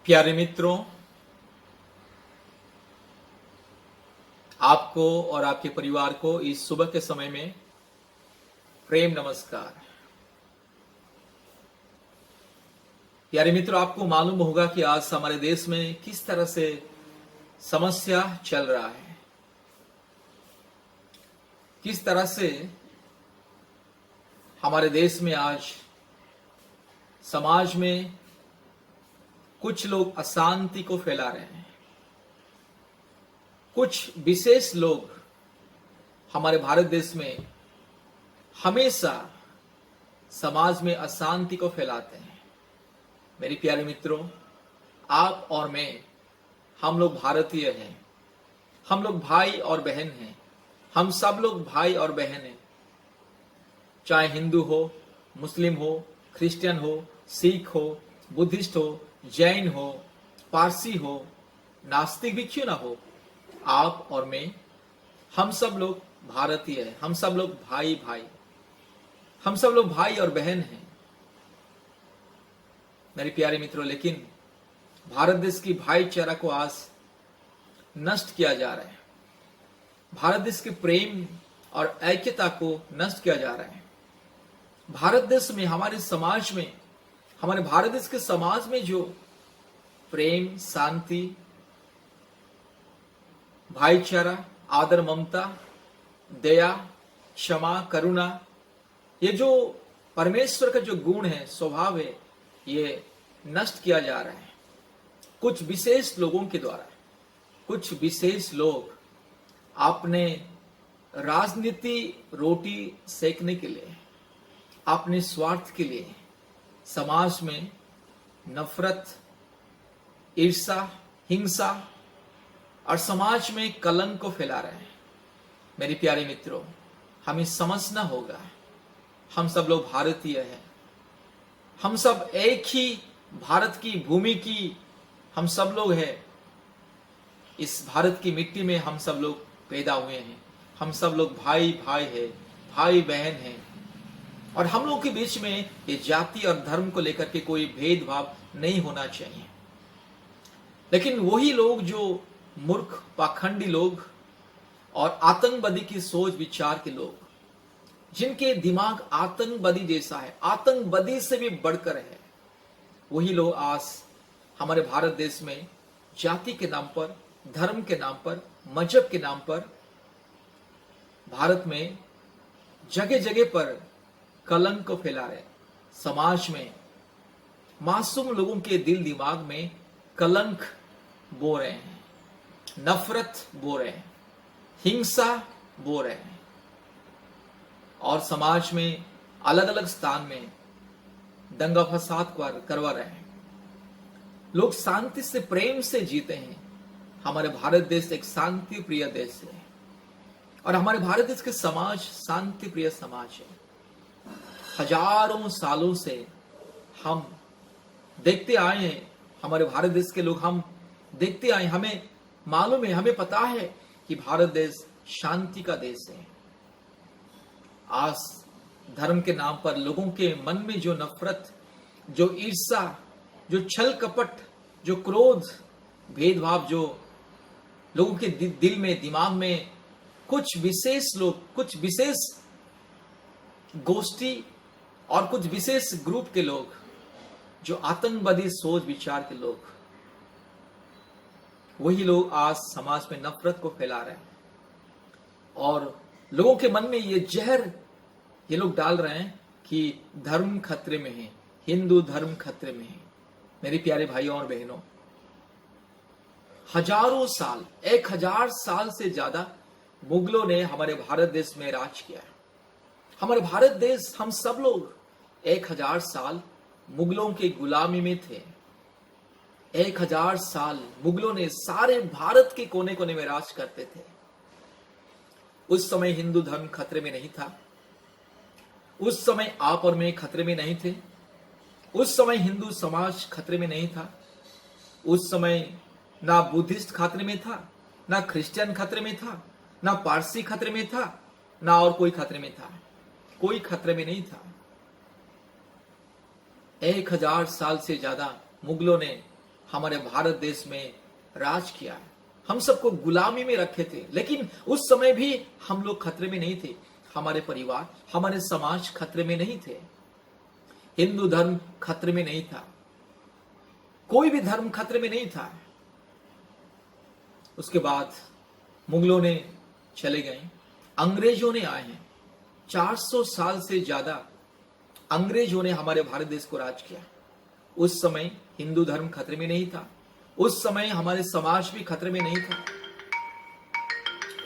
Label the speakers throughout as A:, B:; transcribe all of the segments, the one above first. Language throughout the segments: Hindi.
A: प्यारे मित्रों, आपको और आपके परिवार को इस सुबह के समय में प्रेम नमस्कार। प्यारे मित्रों, आपको मालूम होगा कि आज हमारे देश में किस तरह से समस्या चल रहा है, किस तरह से हमारे देश में आज समाज में कुछ लोग अशांति को फैला रहे हैं। कुछ विशेष लोग हमारे भारत देश में हमेशा समाज में अशांति को फैलाते हैं। मेरे प्यारे मित्रों, आप और मैं, हम लोग भारतीय हैं, हम लोग भाई और बहन हैं, हम सब लोग भाई और बहन हैं। चाहे हिंदू हो, मुस्लिम हो, क्रिश्चियन हो, सिख हो, बुद्धिस्ट हो, जैन हो, पारसी हो, नास्तिक भी क्यों ना हो, आप और मैं, हम सब लोग भारतीय हैं, हम सब लोग भाई भाई, हम सब लोग भाई और बहन हैं। मेरे प्यारे मित्रों, लेकिन भारत देश की भाईचारा को आज नष्ट किया जा रहा है। भारत देश के प्रेम और ऐक्यता को नष्ट किया जा रहा है। भारत देश में, हमारे समाज में, हमारे भारत देश के समाज में जो प्रेम, शांति, भाईचारा, आदर, ममता, दया, क्षमा, करुणा, ये जो परमेश्वर का जो गुण है, स्वभाव है, ये नष्ट किया जा रहा है कुछ विशेष लोगों के द्वारा। कुछ विशेष लोग अपने राजनीति रोटी सेकने के लिए, अपने स्वार्थ के लिए समाज में नफरत, ईर्ष्या, हिंसा और समाज में कलंक को फैला रहे हैं। मेरे प्यारे मित्रों, हमें समझना होगा, हम सब लोग भारतीय हैं, हम सब एक ही भारत की भूमि की हम सब लोग हैं। इस भारत की मिट्टी में हम सब लोग पैदा हुए हैं, हम सब लोग भाई भाई हैं, भाई बहन हैं। और हम लोग के बीच में ये जाति और धर्म को लेकर के कोई भेदभाव नहीं होना चाहिए। लेकिन वही लोग जो मूर्ख, पाखंडी लोग और आतंकवादी की सोच विचार के लोग, जिनके दिमाग आतंकवादी जैसा है, आतंकवादी से भी बढ़कर है, वही लोग आज हमारे भारत देश में जाति के नाम पर, धर्म के नाम पर, मजहब के नाम पर भारत में जगह जगह पर कलंक को फैला रहे। समाज में मासूम लोगों के दिल दिमाग में कलंक बो रहे हैं, नफरत बो रहे हैं, हिंसा बो रहे हैं और समाज में अलग अलग स्थान में दंगा फसाद करवा रहे हैं। लोग शांति से, प्रेम से जीते हैं। हमारे भारत देश एक शांति प्रिय देश है और हमारे भारत देश के समाज शांति प्रिय समाज है। हजारों सालों से हम देखते आए हैं, हमारे भारत देश के लोग हम देखते आए, हमें मालूम है, हमें पता है कि भारत देश शांति का देश है। आज धर्म के नाम पर लोगों के मन में जो नफरत, जो ईर्ष्या, जो छल कपट, जो क्रोध, भेदभाव, जो लोगों के दिल में, दिमाग में कुछ विशेष लोग, कुछ विशेष गोष्ठी और कुछ विशेष ग्रुप के लोग, जो आतंकवादी सोच विचार के लोग, वही लोग आज समाज में नफरत को फैला रहे हैं और लोगों के मन में ये जहर ये लोग डाल रहे हैं कि धर्म खतरे में है, हिंदू धर्म खतरे में है। मेरे प्यारे भाइयों और बहनों, हजारों साल, 1000 साल से ज्यादा मुगलों ने हमारे भारत देश में राज किया। हमारे भारत देश, हम सब लोग 1000 साल मुगलों के गुलामी में थे। 1000 साल मुगलों ने सारे भारत के कोने कोने में राज करते थे। उस समय हिंदू धर्म खतरे में नहीं था, उस समय आप और मैं खतरे में नहीं थे, उस समय हिंदू समाज खतरे में नहीं था, उस समय ना बुद्धिस्ट खतरे में था, ना क्रिश्चियन खतरे में था, ना पारसी खतरे में था, ना और कोई खतरे में था। कोई खतरे में नहीं था। 1000 साल से ज्यादा मुगलों ने हमारे भारत देश में राज किया, हम सबको गुलामी में रखे थे। लेकिन उस समय भी हम लोग खतरे में नहीं थे, हमारे परिवार, हमारे समाज खतरे में नहीं थे, हिंदू धर्म खतरे में नहीं था, कोई भी धर्म खतरे में नहीं था। उसके बाद मुगलों ने चले गए, अंग्रेजों ने आए हैं। 400 साल से ज्यादा अंग्रेजों ने हमारे भारत देश को राज किया। उस समय हिंदू धर्म खतरे में नहीं था, उस समय हमारे समाज भी खतरे में नहीं था,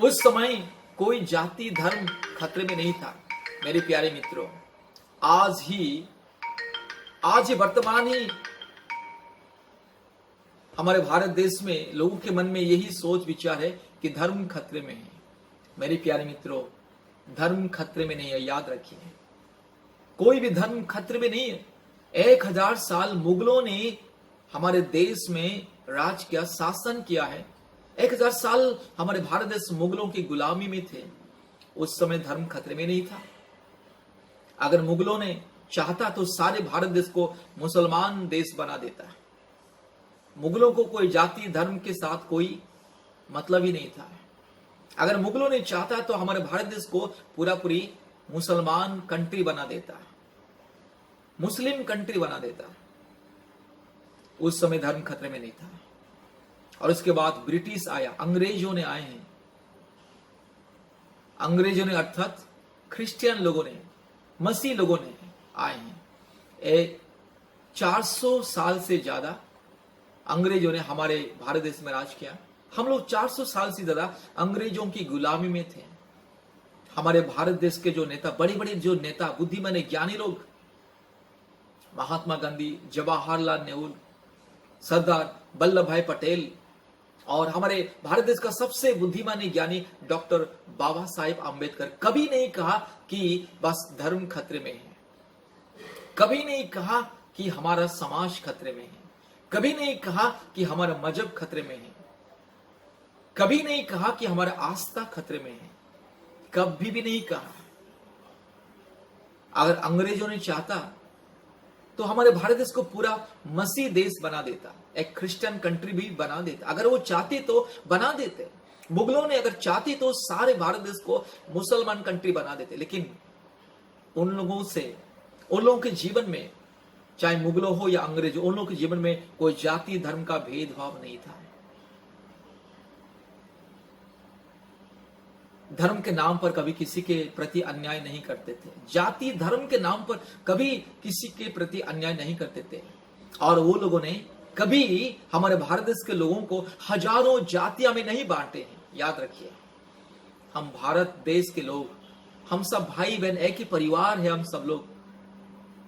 A: उस समय कोई जाति धर्म खतरे में नहीं था। मेरे प्यारे मित्रों, आज ही वर्तमान ही हमारे भारत देश में लोगों के मन में यही सोच विचार है कि धर्म खतरे में है। मेरे प्यारे मित्रों, धर्म खतरे में नहीं है, याद रखिए, कोई भी धर्म खतरे में नहीं है। 1000 साल मुगलों ने हमारे देश में राज किया, शासन किया है। 1000 साल हमारे भारत देश मुगलों की गुलामी में थे, उस समय धर्म खतरे में नहीं था। अगर मुगलों ने चाहता तो सारे भारत देश को मुसलमान देश बना देता है। मुगलों को कोई जाति धर्म के साथ कोई मतलब ही नहीं था। अगर मुगलों ने चाहता तो हमारे भारत देश को पूरी मुसलमान कंट्री बना देता, मुस्लिम कंट्री बना देता। उस समय धर्म खतरे में नहीं था। और उसके बाद ब्रिटिश आया, अंग्रेजों ने आए हैं। अंग्रेजों ने अर्थात क्रिश्चियन लोगों ने, मसीह लोगों ने आए हैं। 400 साल से ज्यादा अंग्रेजों ने हमारे भारत देश में राज किया। हम लोग 400 साल से ज्यादा अंग्रेजों की गुलामी में थे। हमारे भारत देश के जो नेता, बड़े बड़े जो नेता, बुद्धिमान ज्ञानी लोग, महात्मा गांधी, जवाहरलाल नेहरू, सरदार वल्लभ भाई पटेल, और हमारे भारत देश का सबसे बुद्धिमान ज्ञानी डॉक्टर बाबा साहेब आम्बेडकर, कभी नहीं कहा कि बस धर्म खतरे में है, कभी नहीं कहा कि हमारा समाज खतरे में है, कभी नहीं कहा कि हमारा मजहब खतरे में है, कभी नहीं कहा कि हमारा आस्था खतरे में है, कभी भी नहीं कहा। अगर अंग्रेजों ने चाहता तो हमारे भारत देश को पूरा मसीह देश बना देता, एक क्रिश्चियन कंट्री भी बना देता। अगर वो चाहते तो बना देते। मुगलों ने अगर चाहते तो सारे भारत देश को मुसलमान कंट्री बना देते। लेकिन उन लोगों के जीवन में, चाहे मुगलों हो या अंग्रेज, उन लोगों के जीवन में कोई जाति धर्म का भेदभाव नहीं था। धर्म के नाम पर कभी किसी के प्रति अन्याय नहीं करते थे, जाति धर्म के नाम पर कभी किसी के प्रति अन्याय नहीं करते थे। और वो लोगों ने कभी हमारे भारत देश के लोगों को हजारों जातियां में नहीं बांटे हैं। याद रखिए, हम भारत देश के लोग, हम सब भाई बहन, एक ही परिवार है। हम सब लोग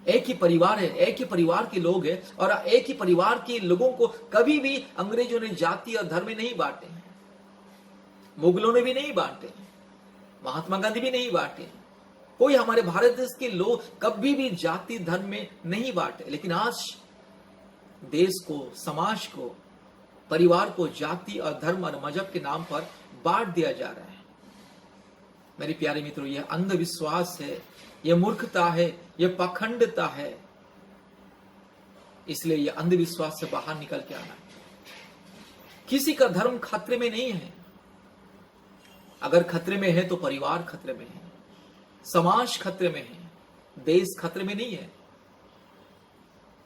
A: एक ही परिवार है, एक ही परिवार के लोग हैं। और एक ही परिवार के लोगों को कभी भी अंग्रेजों ने जाति और धर्म में नहीं बांटे हैं, मुगलों ने भी नहीं बांटे, महात्मा गांधी भी नहीं बांटे, कोई हमारे भारत देश के लोग कभी भी जाति धर्म में नहीं बांटे। लेकिन आज देश को, समाज को, परिवार को जाति और धर्म और मजहब के नाम पर बांट दिया जा रहा है। मेरे प्यारे मित्रों, यह अंधविश्वास है, यह मूर्खता है, यह पाखंडता है। इसलिए यह अंधविश्वास से बाहर निकल के आना है। किसी का धर्म खतरे में नहीं है। अगर खतरे में है तो परिवार खतरे में है, समाज खतरे में है, देश खतरे में नहीं है।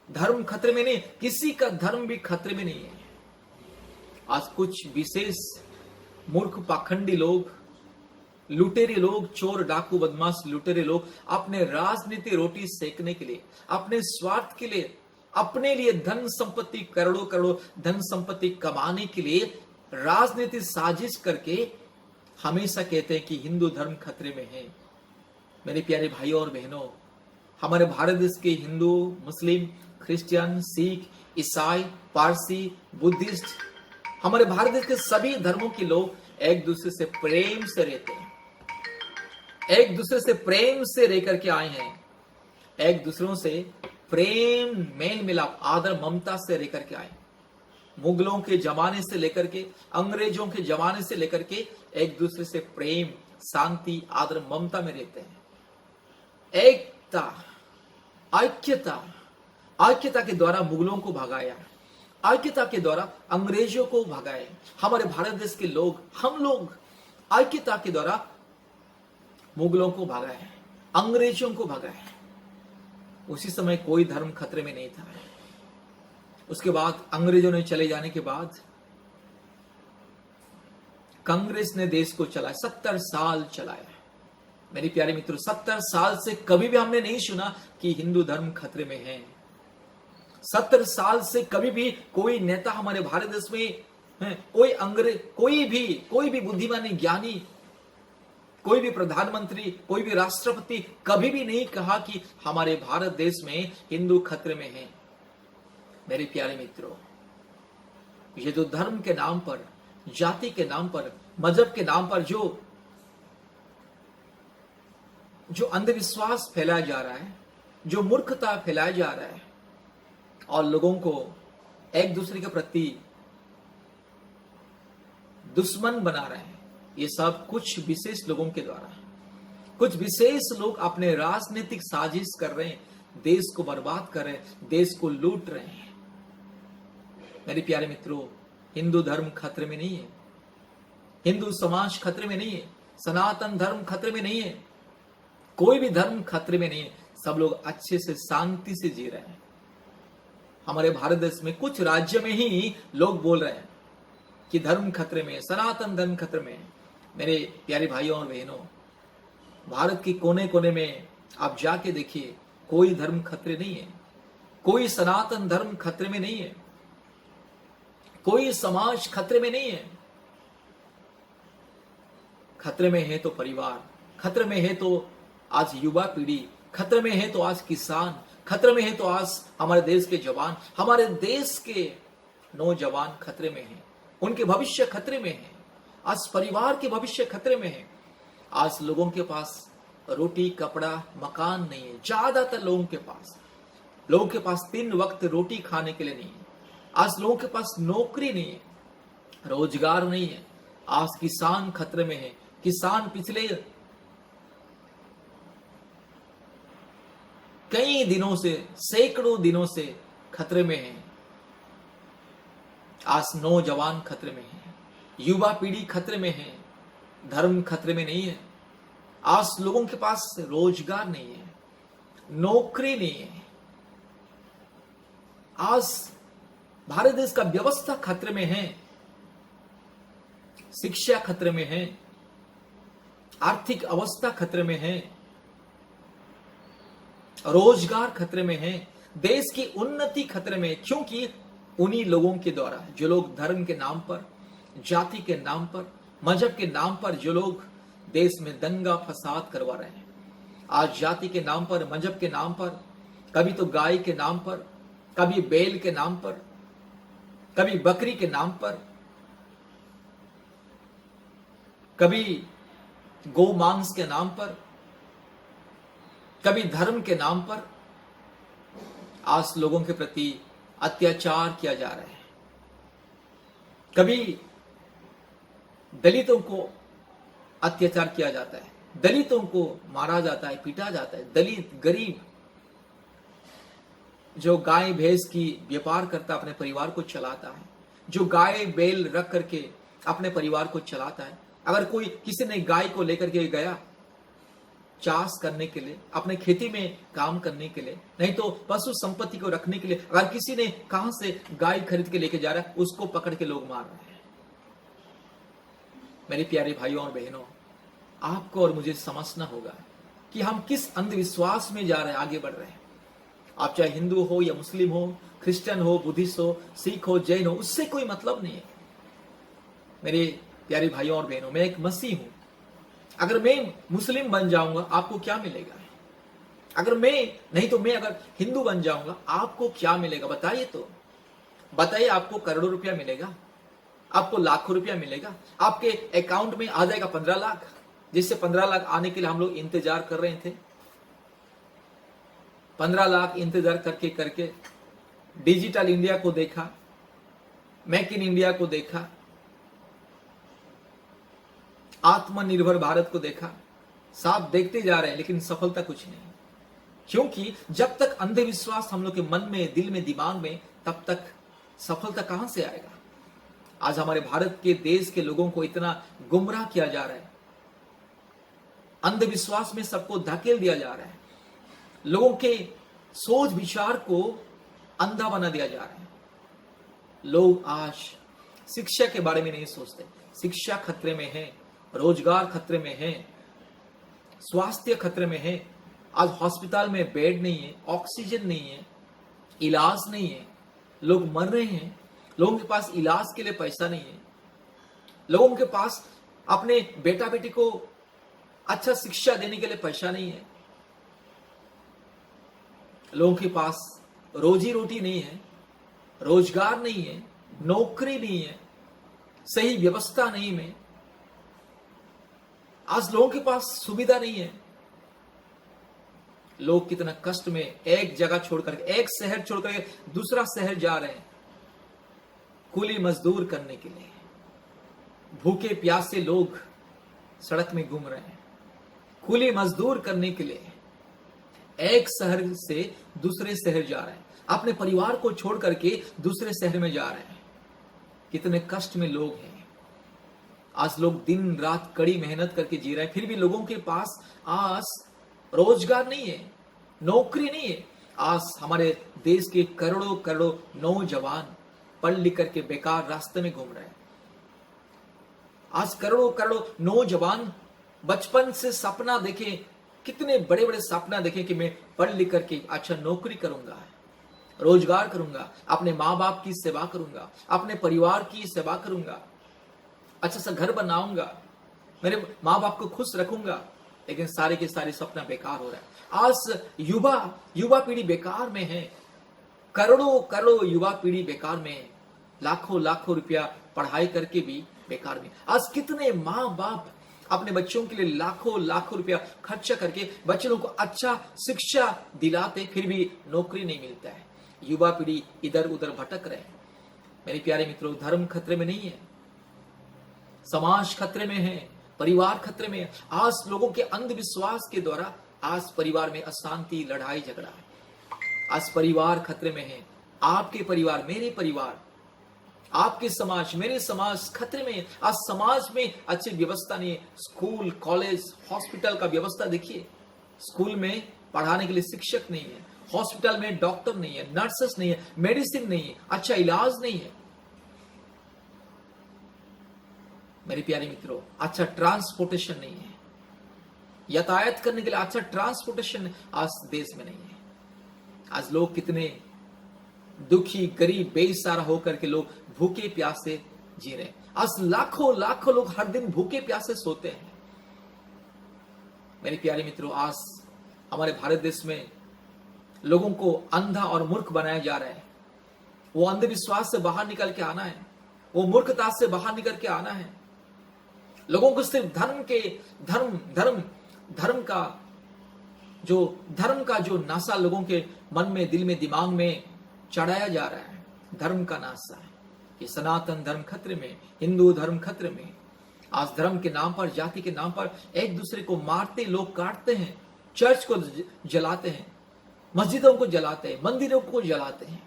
A: धर्म खतरे में नहीं, किसी का धर्म भी खतरे में नहीं है। आज कुछ विशेष मूर्ख पाखंडी लोग, लुटेरे लोग, चोर डाकू बदमाश लुटेरे लोग अपने राजनीति रोटी सेकने के लिए, अपने स्वार्थ के लिए, अपने लिए धन संपत्ति, करोड़ों करोड़ों धन संपत्ति कमाने के लिए राजनीति साजिश करके हमेशा कहते हैं कि हिंदू धर्म खतरे में है। मेरे प्यारे भाइयों और बहनों, हमारे भारत देश के हिंदू, मुस्लिम, क्रिश्चियन, सिख, ईसाई, पारसी, बुद्धिस्ट, हमारे भारत देश के सभी धर्मों के लोग एक दूसरे से प्रेम से रहते हैं, एक दूसरे से प्रेम से रह करके आए हैं, एक दूसरों से प्रेम, मेल मिलाप, आदर ममता से रह करके आए। मुगलों के जमाने से लेकर के, अंग्रेजों के जमाने से लेकर के एक दूसरे से प्रेम, शांति, आदर ममता में रहते हैं। एकता, ऐक्यता के द्वारा मुगलों को भगाया, ऐक्यता के द्वारा अंग्रेजों को भगाए। हमारे भारत देश के लोग, हम लोग ऐक्यता के द्वारा मुगलों को भगाए, अंग्रेजों को भगाए। उसी समय कोई धर्म खतरे में नहीं था। उसके बाद अंग्रेजों ने चले जाने के बाद कांग्रेस ने देश को चलाया, 70 साल चलाया। मेरे प्यारे मित्रों, 70 साल से कभी भी हमने नहीं सुना कि हिंदू धर्म खतरे में है। 70 साल से कभी भी कोई नेता हमारे भारत देश में है, कोई अंग्रेज, कोई भी बुद्धिमान ज्ञानी, कोई भी प्रधानमंत्री, कोई भी राष्ट्रपति कभी भी नहीं कहा कि हमारे भारत देश में हिंदू खतरे में है। मेरे प्यारे मित्रों, ये जो धर्म के नाम पर, जाति के नाम पर, मजहब के नाम पर जो अंधविश्वास फैलाया जा रहा है, जो मूर्खता फैलाया जा रहा है और लोगों को एक दूसरे के प्रति दुश्मन बना रहे हैं, ये सब कुछ विशेष लोगों के द्वारा, कुछ विशेष लोग अपने राजनीतिक साजिश कर रहे हैं, देश को बर्बाद कर रहे हैं, देश को लूट रहे हैं। मेरे प्यारे मित्रों, हिंदू धर्म खतरे में नहीं है, हिंदू समाज खतरे में नहीं है, सनातन धर्म खतरे में नहीं है, कोई भी धर्म खतरे में नहीं है। सब लोग अच्छे से शांति से जी रहे हैं। हमारे भारत देश में कुछ राज्य में ही लोग बोल रहे हैं कि धर्म खतरे में है, सनातन धर्म खतरे में है। मेरे प्यारे भाइयों और बहनों, भारत के कोने कोने में आप जाके देखिए, कोई धर्म खतरे नहीं है, कोई सनातन धर्म खतरे में नहीं है, कोई समाज खतरे में नहीं है। खतरे में है तो परिवार, खतरे में है तो आज युवा पीढ़ी, खतरे में है तो आज किसान, खतरे में है तो आज हमारे देश के जवान, हमारे देश के नौजवान खतरे में हैं, उनके भविष्य खतरे में है। आज परिवार के भविष्य खतरे में है। आज लोगों के पास रोटी, कपड़ा, मकान नहीं है। ज्यादातर लोगों के पास 3 वक्त रोटी खाने के लिए नहीं है। आज लोगों के पास नौकरी नहीं है, रोजगार नहीं है। आज किसान खतरे में है। किसान पिछले कई दिनों से, सैकड़ों दिनों से खतरे में है। आज नौजवान खतरे में है, युवा पीढ़ी खतरे में है, धर्म खतरे में नहीं है। आज लोगों के पास रोजगार नहीं है, नौकरी नहीं है। आज भारत देश का व्यवस्था खतरे में है, शिक्षा खतरे में है, आर्थिक अवस्था खतरे में है, रोजगार खतरे में है, देश की उन्नति खतरे में है। क्योंकि उन्हीं लोगों के द्वारा, जो लोग धर्म के नाम पर, जाति के नाम पर, मजहब के नाम पर, जो लोग देश में दंगा फसाद करवा रहे हैं। आज जाति के नाम पर, मजहब के नाम पर, कभी तो गाय के नाम पर, कभी बैल के नाम पर, कभी बकरी के नाम पर, कभी गौ मांस के नाम पर, कभी धर्म के नाम पर आज लोगों के प्रति अत्याचार किया जा रहा है। कभी दलितों को अत्याचार किया जाता है, दलितों को मारा जाता है, पीटा जाता है। दलित, गरीब, जो गाय भैंस की व्यापार करता अपने परिवार को चलाता है, जो गाय बैल रख करके अपने परिवार को चलाता है, अगर कोई किसी ने गाय को लेकर के गया चाष करने के लिए, अपने खेती में काम करने के लिए, नहीं तो पशु संपत्ति को रखने के लिए, अगर किसी ने कहां से गाय खरीद के लेके जा रहा है, उसको पकड़ के लोग मार रहे हैं। मेरे प्यारे भाइयों और बहनों, आपको और मुझे समझना होगा कि हम किस अंधविश्वास में जा रहे हैं, आगे बढ़ रहे हैं। आप चाहे हिंदू हो या मुस्लिम हो, क्रिश्चियन हो, बुद्धिस्ट हो, सिख हो, जैन हो, उससे कोई मतलब नहीं है। मेरे प्यारे भाइयों और बहनों, मैं एक मसीह हूं। अगर मैं मुस्लिम बन जाऊंगा, आपको क्या मिलेगा? अगर हिंदू बन जाऊंगा, आपको क्या मिलेगा? बताइए तो, बताइए। आपको करोड़ों रुपया मिलेगा, आपको लाखों रुपया मिलेगा, आपके अकाउंट में आ जाएगा 15 लाख, जिससे 15 लाख आने के लिए हम लोग इंतजार कर रहे थे। 15 लाख इंतजार करके करके डिजिटल इंडिया को देखा, मेक इन इंडिया को देखा, आत्मनिर्भर भारत को देखा, साफ देखते जा रहे हैं, लेकिन सफलता कुछ नहीं। क्योंकि जब तक अंधविश्वास हम लोग के मन में, दिल में, दिमाग में, तब तक सफलता कहां से आएगा? आज हमारे भारत के देश के लोगों को इतना गुमराह किया जा रहा है, अंधविश्वास में सबको धकेल दिया जा रहा है, लोगों के सोच विचार को अंधा बना दिया जा रहा है। लोग आज शिक्षा के बारे में नहीं सोचते। शिक्षा खतरे में है, रोजगार खतरे में है, स्वास्थ्य खतरे में है। आज हॉस्पिटल में बेड नहीं है, ऑक्सीजन नहीं है, इलाज नहीं है, लोग मर रहे हैं, लोगों के पास इलाज के लिए पैसा नहीं है, लोगों के पास अपने बेटा बेटी को अच्छा शिक्षा देने के लिए पैसा नहीं है, लोगों के पास रोजी रोटी नहीं है, रोजगार नहीं है, नौकरी नहीं है, सही व्यवस्था नहीं है। आज लोगों के पास सुविधा नहीं है। लोग कितना कष्ट में एक जगह छोड़कर, एक शहर छोड़कर दूसरा शहर जा रहे हैं कूली मजदूर करने के लिए। भूखे प्यासे लोग सड़क में घूम रहे हैं कूली मजदूर करने के लिए, एक शहर से दूसरे शहर जा रहे हैं, अपने परिवार को छोड़ करके दूसरे शहर में जा रहे हैं। कितने कष्ट में लोग हैं। आज लोग दिन रात कड़ी मेहनत करके जी रहे हैं, फिर भी लोगों के पास आज रोजगार नहीं है, नौकरी नहीं है। आज हमारे देश के करोड़ों करोड़ों नौजवान पढ़ लिख करके बेकार रास्ते में घूम रहे हैं। आज करोड़ों करोड़ों नौजवान बचपन से सपना देखे, कितने बड़े बड़े सपना देखे कि मैं पढ़ लिख करके अच्छा नौकरी करूंगा, रोजगार करूंगा, अपने माँ बाप की सेवा करूंगा, अपने परिवार की सेवा करूंगा, अच्छा सा घर बनाऊंगा, मेरे माँ बाप को खुश रखूंगा। लेकिन सारे के सारे सपना बेकार हो रहा है। आज युवा पीढ़ी बेकार में है, करोड़ों करोड़ों युवा पीढ़ी बेकार में है, लाखों लाखों रुपया पढ़ाई करके भी बेकार में। आज कितने माँ बाप अपने बच्चों के लिए लाखों लाखों रुपया खर्चा करके बच्चों को अच्छा शिक्षा दिलाते, फिर भी नौकरी नहीं मिलता है। युवा पीढ़ी इधर उधर भटक रहे हैं। मेरे प्यारे मित्रों, धर्म खतरे में नहीं है, समाज खतरे में है, परिवार खतरे में है। आज लोगों के अंधविश्वास के द्वारा आज परिवार में अशांति, लड़ाई झगड़ा है। आज परिवार खतरे में है। आपके परिवार, मेरे परिवार, आपके समाज, मेरे समाज खतरे में है। आज समाज में अच्छी व्यवस्था नहीं है। स्कूल, कॉलेज, हॉस्पिटल का व्यवस्था देखिए। स्कूल में पढ़ाने के लिए शिक्षक नहीं है, हॉस्पिटल में डॉक्टर नहीं है, नर्सेस नहीं है, मेडिसिन नहीं है, अच्छा इलाज नहीं है। मेरे प्यारे मित्रों, अच्छा ट्रांसपोर्टेशन नहीं है, यातायात करने के लिए अच्छा ट्रांसपोर्टेशन आज देश में नहीं है। आज लोग कितने दुखी, गरीब, बेसहारा होकर के लोग भूखे प्यासे जी रहे हैं। आज लाखों लाखों लोग हर दिन भूखे प्यासे सोते हैं। मेरे प्यारे मित्रों, आज हमारे भारत देश में लोगों को अंधा और मूर्ख बनाया जा रहा है। वो अंधविश्वास से बाहर निकल के आना है, वो मूर्खता से बाहर निकल के आना है। लोगों को सिर्फ धर्म का जो नाशा लोगों के मन में, दिल में, दिमाग में चढ़ाया जा रहा है, धर्म का नाशा है। कि सनातन धर्म खतरे में, हिंदू धर्म खतरे में। आज धर्म के नाम पर, जाति के नाम पर एक दूसरे को मारते, लोग काटते हैं, चर्च को जलाते हैं, मस्जिदों को जलाते हैं, मंदिरों को जलाते हैं,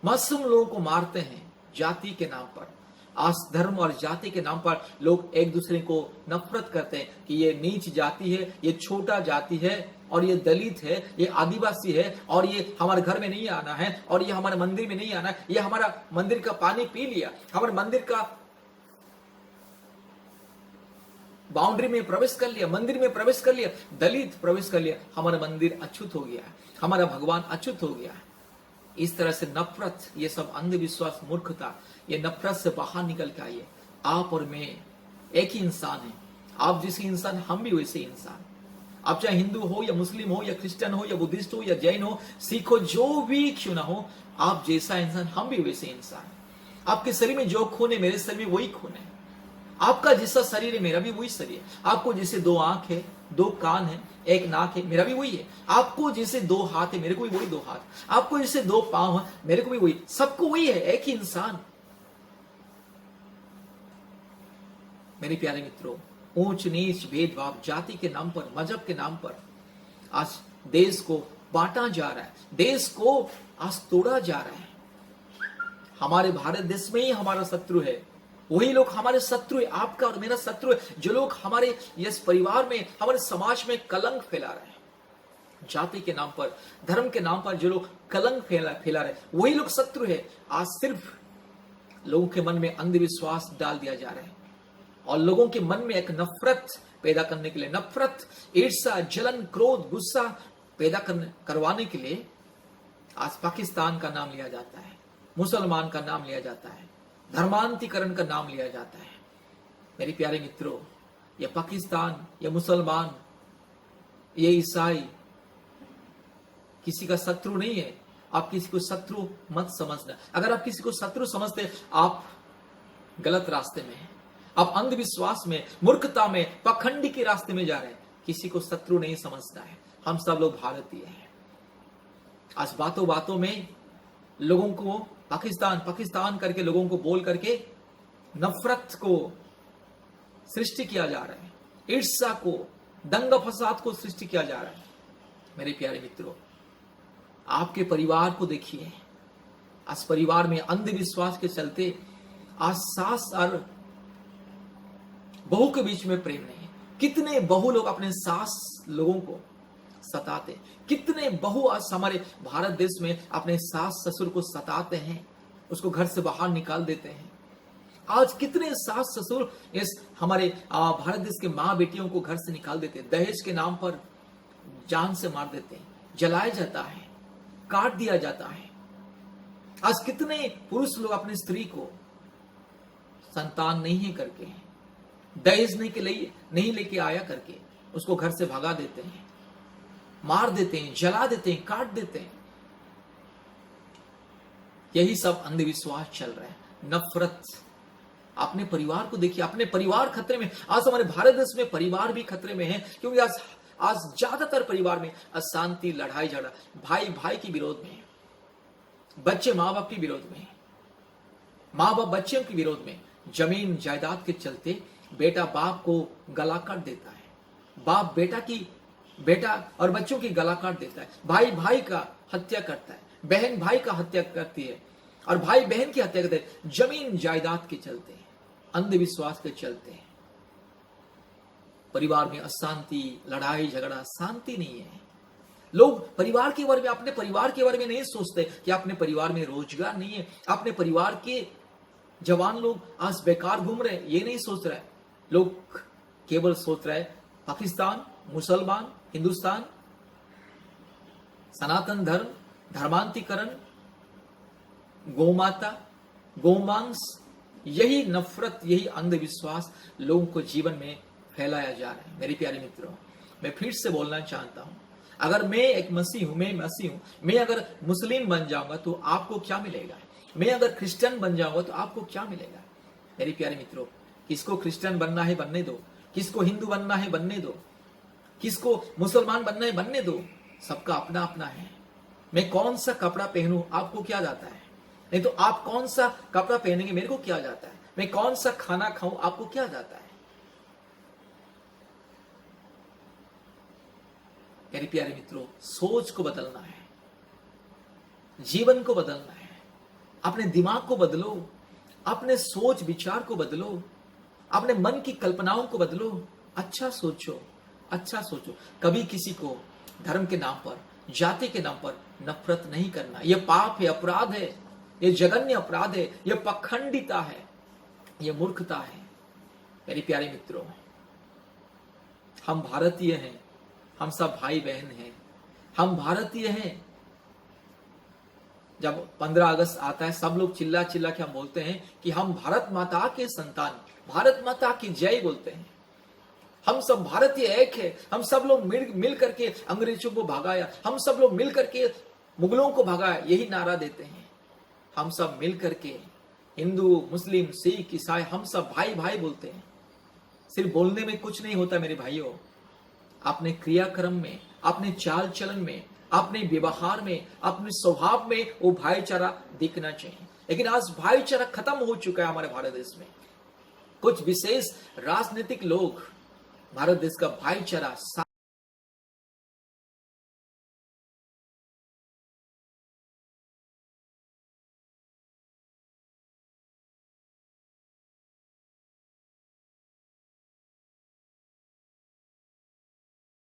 A: मासूम लोगों को मारते हैं जाति के नाम पर। आज धर्म और जाति के नाम पर लोग एक दूसरे को नफरत करते हैं कि ये नीच जाति है, ये छोटा जाति है, और ये दलित है, ये आदिवासी है, और ये हमारे घर में नहीं आना है, और ये हमारे मंदिर में नहीं आना है, ये हमारा मंदिर का पानी पी लिया, हमारे मंदिर का बाउंड्री में प्रवेश कर लिया, मंदिर में प्रवेश कर लिया, दलित प्रवेश कर लिया, हमारा मंदिर अछूत हो गया, हमारा भगवान अछूत हो गया। इस तरह से नफरत, ये सब अंधविश्वास, मूर्खता, ये नफरत से बाहर निकल के आइए। आप और मैं एक ही इंसान है। आप जैसे इंसान, हम भी वैसे इंसान। आप चाहे हिंदू हो या मुस्लिम हो या क्रिश्चियन हो या बुद्धिस्ट हो या जैन हो, सिख हो, जो भी क्यों ना हो, आप जैसा इंसान, हम भी वैसे इंसान। आपके शरीर में जो खून है, मेरे शरीर में वही खून है। आपका जैसा शरीर है, मेरा भी वही शरीर है। आपको जैसे 2 आंख है, 2 कान है, 1 नाक है, मेरा भी वही है। आपको जैसे 2 हाथ है, मेरे को भी वही 2 हाथ। आपको जैसे 2 पांव है, मेरे को भी वही। सबको वही है, एक ही इंसान। मेरे प्यारे मित्रों, ऊंच नीच, भेदभाव, जाति के नाम पर, मजहब के नाम पर आज देश को बांटा जा रहा है, देश को आज तोड़ा जा रहा है। हमारे भारत देश में ही हमारा शत्रु है, वही लोग हमारे शत्रु है, आपका और मेरा शत्रु है। जो लोग हमारे इस परिवार में, हमारे समाज में कलंक फैला रहे हैं, जाति के नाम पर, धर्म के नाम पर जो लोग कलंक फैला रहे हैं, वही लोग शत्रु है। आज सिर्फ लोगों के मन में अंधविश्वास डाल दिया जा रहा है और लोगों के मन में एक नफरत पैदा करने के लिए, नफरत, ईर्ष्या, जलन, क्रोध, गुस्सा पैदा करवाने के लिए आज पाकिस्तान का नाम लिया जाता है, मुसलमान का नाम लिया जाता है, धर्मांतरीकरण का नाम लिया जाता है। मेरे प्यारे मित्रों, ये पाकिस्तान, ये मुसलमान, ये ईसाई किसी का शत्रु नहीं है। आप किसी को शत्रु मत समझना। अगर आप किसी को शत्रु समझते, आप गलत रास्ते में हैं, आप अंधविश्वास में, मूर्खता में, पाखंडी के रास्ते में जा रहे हैं। किसी को शत्रु नहीं समझना है। हम सब लोग भारतीय हैं। आज बातों बातों में लोगों को पाकिस्तान पाकिस्तान करके, लोगों को बोल करके नफरत को सृष्टि किया जा रहा है, ईर्ष्या को, दंगा फसाद को सृष्टि किया जा रहा है। मेरे प्यारे मित्रों, आपके परिवार को देखिए। आज परिवार में अंधविश्वास के चलते आज सास और बहू के बीच में प्रेम नहीं है। कितने बहू लोग अपने सास लोगों को सताते, कितने बहू आज हमारे भारत देश में अपने सास ससुर को सताते हैं, उसको घर से बाहर निकाल देते हैं। आज कितने सास ससुर इस हमारे भारत देश के माँ बेटियों को घर से निकाल देते हैं, दहेज के नाम पर जान से मार देते हैं, जलाया जाता है, काट दिया जाता है। आज कितने पुरुष लोग अपनी स्त्री को संतान नहीं है करके, दहेज नहीं लेके आया करके उसको घर से भगा देते हैं, मार देते हैं, जला देते हैं, काट देते हैं। यही सब अंधविश्वास चल रहा है, नफरत। अपने परिवार को देखिए, अपने परिवार खतरे में। आज हमारे भारत देश में परिवार भी खतरे में है, क्योंकि आज ज्यादातर परिवार में अशांति, लड़ाई झगड़ा, भाई भाई के विरोध में, बच्चे माँ बाप के विरोध में, माँ बाप बच्चों के विरोध में, जमीन जायदाद के चलते बेटा बाप को गला काट देता है, बाप बेटा और बच्चों की गला काट देता है, भाई भाई का हत्या करता है, बहन भाई का हत्या करती है और भाई बहन की हत्या करते हैं, जमीन जायदाद के चलते, अंधविश्वास के चलते। परिवार में अशांति, लड़ाई झगड़ा, शांति नहीं है। लोग परिवार के बारे में, अपने परिवार के बारे में नहीं सोचते कि अपने परिवार में रोजगार नहीं है, अपने परिवार के जवान लोग आज बेकार घूम रहे हैं, ये नहीं सोच रहे। लोग केवल सोच रहे पाकिस्तान, मुसलमान, हिंदुस्तान, सनातन धर्म, धर्मांतरीकरण, गौमाता, गोमांस, यही नफरत, यही अंधविश्वास लोगों को जीवन में फैलाया जा रहा है। मेरे प्यारे मित्रों, मैं फिर से बोलना चाहता हूं, अगर मैं एक मसीह हूं, मैं अगर मुस्लिम बन जाऊंगा तो आपको क्या मिलेगा? मैं अगर क्रिश्चियन बन जाऊंगा तो आपको क्या मिलेगा? मेरे प्यारे मित्रों, किसको क्रिश्चियन बनना है बनने दो, किसको हिंदू बनना है बनने दो, किसको मुसलमान बनना है बनने दो, सबका अपना अपना है। मैं कौन सा कपड़ा पहनूं आपको क्या जाता है? नहीं तो आप कौन सा कपड़ा पहनेंगे मेरे को क्या जाता है? मैं कौन सा खाना खाऊं आपको क्या जाता है? मेरे प्यारे मित्रों, सोच को बदलना है, जीवन को बदलना है, अपने दिमाग को बदलो, अपने सोच विचार को बदलो, अपने मन की कल्पनाओं को बदलो। अच्छा सोचो, अच्छा सोचो। कभी किसी को धर्म के नाम पर, जाति के नाम पर नफरत नहीं करना। यह पाप है, अपराध है, यह जघन्य अपराध है, यह पाखंडिता है, यह मूर्खता है। मेरे प्यारे मित्रों, हम भारतीय हैं, हम सब भाई बहन हैं, हम भारतीय हैं। जब 15 अगस्त आता है, सब लोग चिल्ला चिल्ला के हम बोलते हैं कि हम भारत माता के संतान, भारत माता की जय बोलते हैं। हम सब भारतीय एक है, हम सब लोग मिल करके अंग्रेजों को भगाया, हम सब लोग मिल करके मुगलों को भगाया, यही नारा देते हैं। हम सब मिल करके, हिंदू, मुस्लिम, सिख, ईसाई, हम सब भाई भाई बोलते हैं। सिर्फ बोलने में कुछ नहीं होता मेरे भाइयों, अपने क्रियाक्रम में, अपने चाल चलन में, अपने व्यवहार में, अपने स्वभाव में वो भाईचारा दिखना चाहिए। लेकिन आज भाईचारा खत्म हो चुका है हमारे भारत देश में। कुछ विशेष राजनीतिक लोग भारत देश का भाईचारा